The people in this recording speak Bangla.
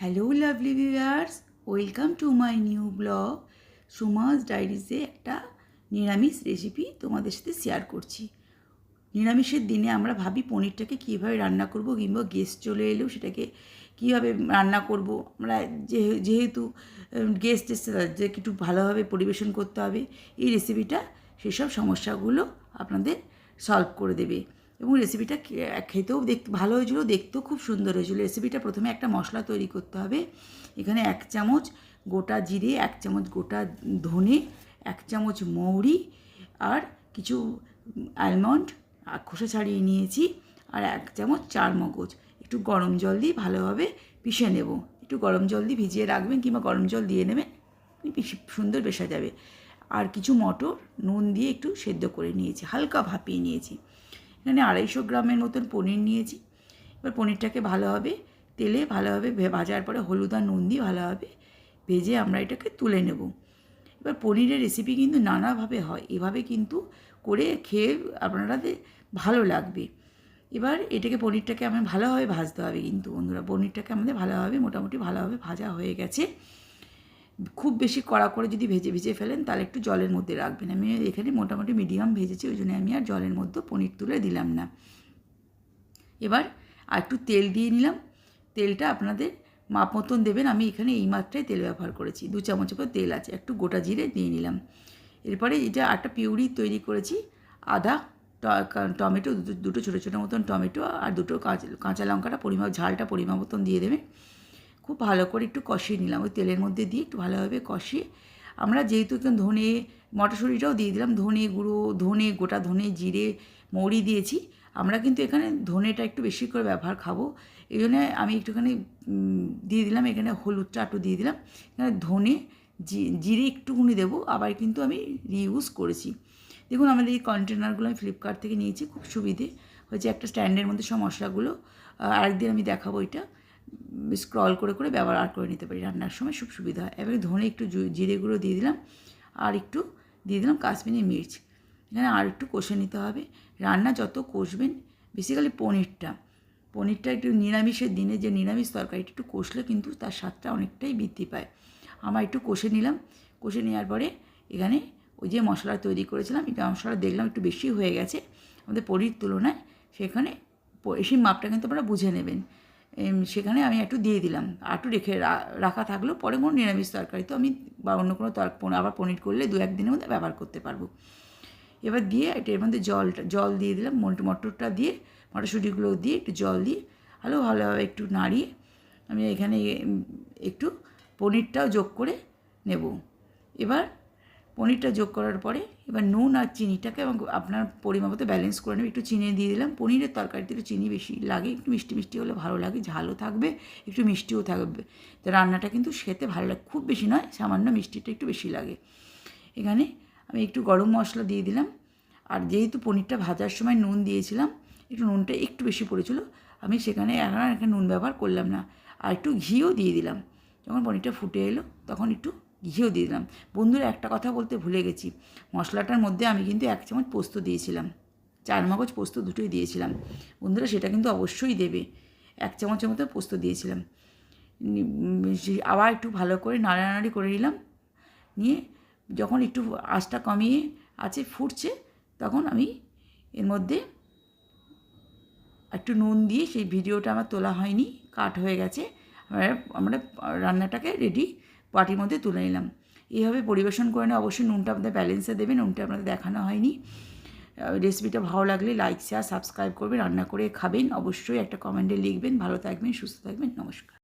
Hello lovely viewers, welcome to my new blog. Suma's ডায়েরিজে একটা নিরামিষ রেসিপি তোমাদের সাথে শেয়ার করছি। নিরামিষের দিনে আমরা ভাবি পনিরটাকে কীভাবে রান্না করব, কিংবা গেস্ট চলে এলেও সেটাকে কীভাবে রান্না করব। আমরা যেহেতু গেস্ট এসছে তাদেরকে একটু ভালোভাবে পরিবেশন করতে হবে। এই রেসিপিটা সেসব সমস্যাগুলো আপনাদের সলভ করে দেবে। এবং রেসিপিটা খেতেও দেখতে ভালো হয়েছিল, দেখতেও খুব সুন্দর হয়েছিল। রেসিপিটা প্রথমে একটা মশলা তৈরি করতে হবে। এখানে 1 চামচ গোটা জিরে, 1 চামচ গোটা ধনে, 1 চামচ মৌরি আর কিছু আলমন্ড খোসা ছাড়িয়ে নিয়েছি, আর 1 চামচ চারমগজ একটু গরম জল দিয়ে ভালোভাবে পিষে নেব। একটু গরম জল দিয়ে ভিজিয়ে রাখবেন, কিংবা গরম জল দিয়ে নেবেন, সুন্দর পেশা যাবে। আর কিছু মটর নুন দিয়ে একটু সেদ্ধ করে নিয়েছি, হালকা ভাপিয়ে নিয়েছি। এখানে 250 গ্রামের মতন পনির নিয়েছি। এবার পনিরটাকে ভালোভাবে তেলে ভালোভাবে ভাজার পরে হলুদ আর নুন দিয়ে ভালোভাবে ভেজে আমরা এটাকে তুলে নেব। এবার পনিরের রেসিপি কিন্তু নানাভাবে হয়, এভাবে কিন্তু করে খেয়ে আপনাদের ভালো লাগবে। এবার এটাকে পনিরটাকে আমাদের ভালোভাবে ভাজতে হবে, কিন্তু বন্ধুরা পনিরটাকে আমাদের ভালোভাবে মোটামুটি ভালোভাবে ভাজা হয়ে গেছে। খুব বেশি কড়া করে যদি ভেজে ফেলেন তাহলে একটু জলের মধ্যে রাখবেন। আমি এখানে মোটামুটি মিডিয়াম ভেজেছি, ওই জন্য আমি আর জলের মধ্যে পনির তুলে দিলাম না। এবার আর একটু তেল দিয়ে নিলাম। তেলটা আপনাদের মাপ মতন দেবেন। আমি এখানে এই মাত্রায় তেল ব্যবহার করেছি, 2 চামচের পর তেল আছে। একটু গোটা জিরে দিয়ে নিলাম। এরপরে এটা একটা পিউরি তৈরি করেছি। আদা, টমেটো, দুটো ছোটো ছোটো মতন টমেটো আর দুটো কাঁচা লঙ্কাটা ঝালটা পরিমাপ মতন দিয়ে দেবেন। খুব ভালো করে একটু কষিয়ে নিলাম, ওই তেলের মধ্যে দিয়ে একটু ভালোভাবে কষিয়ে আমরা যেহেতু এখানে ধনে মটরশুঁটিটাও দিয়ে দিলাম, ধনে গুঁড়ো, গোটা ধনে, জিরে, মৌরি দিয়েছি। আমরা কিন্তু এখানে ধনেটা একটু বেশি করে ব্যবহার খাবো, এই জন্য আমি একটুখানি দিয়ে দিলাম। এখানে হলুদটা একটু দিয়ে দিলাম। এখানে ধনে, জিরে একটুখানি দেবো, আবার কিন্তু আমি রিইউজ করেছি। দেখুন আমাদের এই কন্টেনারগুলো আমি ফ্লিপকার্ট থেকে নিয়েছি, খুব সুবিধে হয়েছে। একটা স্ট্যান্ডের মধ্যে সব মশলাগুলো, আরেকদিন আমি দেখাবো, এটা স্ক্রল করে করে ব্যবহার করে নিতে পারি, রান্নার সময় খুব সুবিধা হয়। এবারে ধনে একটু জিরে গুঁড়ো দিয়ে দিলাম, আর একটু দিয়ে দিলাম কাশ্মীরি মির্চ। এখানে আর একটু কষে নিতে হবে। রান্না যত কষবেন, বেসিক্যালি পনিরটা একটু নিরামিষের দিনে যে নিরামিষ তরকারিটা একটু কষলে কিন্তু তার স্বাদটা অনেকটাই বৃদ্ধি পায়। আমার একটু কষে নিলাম। কষে নেওয়ার পরে এখানে ওই যে মশলা তৈরি করেছিলাম, এটা মশলা দেখলাম একটু বেশি হয়ে গেছে আমাদের পনির তুলনায়, সেখানে সেই মাপটা কিন্তু আপনারা বুঝে নেবেন। সেখানে আমি একটু দিয়ে দিলাম, আর একটু রাখা থাকলেও পরে কোনো নিরামিষ তরকারি তো আমি বা অন্য কোনো আবার পনির করলে 2-1 দিনের মধ্যে ব্যবহার করতে পারবো। এবার দিয়ে এটার মধ্যে জল দিয়ে দিলাম, মটরটা দিয়ে, মটরশুঁটিগুলো দিয়ে একটু জল দিয়ে ভালোভাবে একটু নাড়িয়ে আমি এখানে একটু পনিরটাও যোগ করে নেব। এবার পনিরটা যোগ করার পরে এবার নুন আর চিনিটাকে আপনার পরিমাণ মতো ব্যালেন্স করে নেবে। একটু চিনি দিয়ে দিলাম। পনিরের তরকারিতে একটু চিনি বেশি লাগে, একটু মিষ্টি মিষ্টি হলে ভালো লাগে, ঝালও থাকবে একটু মিষ্টিও থাকবে, তো রান্নাটা কিন্তু খেতে ভালো লাগে। খুব বেশি নয়, সামান্য মিষ্টিটা একটু বেশি লাগে। এখানে আমি একটু গরম মশলা দিয়ে দিলাম। আর যেহেতু পনিরটা ভাজার সময় নুন দিয়েছিলাম, একটু নুনটা একটু বেশি পড়েছিল, আমি সেখানে এখানে নুন ব্যবহার করলাম না। আর একটু ঘিও দিয়ে দিলাম। যখন পনিরটা ফুটে এলো তখন একটু ঘিও দিয়ে দিলাম। বন্ধুরা, একটা কথা বলতে ভুলে গেছি, মশলাটার মধ্যে আমি কিন্তু 1 চামচ পোস্ত দিয়েছিলাম, চারমগজ পোস্ত দুটোই দিয়েছিলাম। বন্ধুরা, সেটা কিন্তু অবশ্যই দেবে। 1 চামচের মতো পোস্ত দিয়েছিলাম। আবার একটু ভালো করে নাড়ানাড়ি করে নিলাম। নিয়ে যখন একটু আঁচটা কমিয়ে আছে, ফুটছে, তখন আমি এর মধ্যে একটু নুন দিয়ে, সেই ভিডিওটা আমার তোলা হয়নি, কাট হয়ে গেছে, আমরা রান্নাটাকে রেডি বাটির মধ্যে তুলে নিলাম। এইভাবে পরিবেশন করে নিয়ে অবশ্যই নুনটা আপনাদের ব্যালেন্সে দেবেন, নুনটা আপনাদের দেখানো হয়নি। রেসিপিটা ভালো লাগলে লাইক, শেয়ার, সাবস্ক্রাইব করবেন, রান্না করে খাবেন। অবশ্যই একটা কমেন্টে লিখবেন। ভালো থাকবেন, সুস্থ থাকবেন, নমস্কার।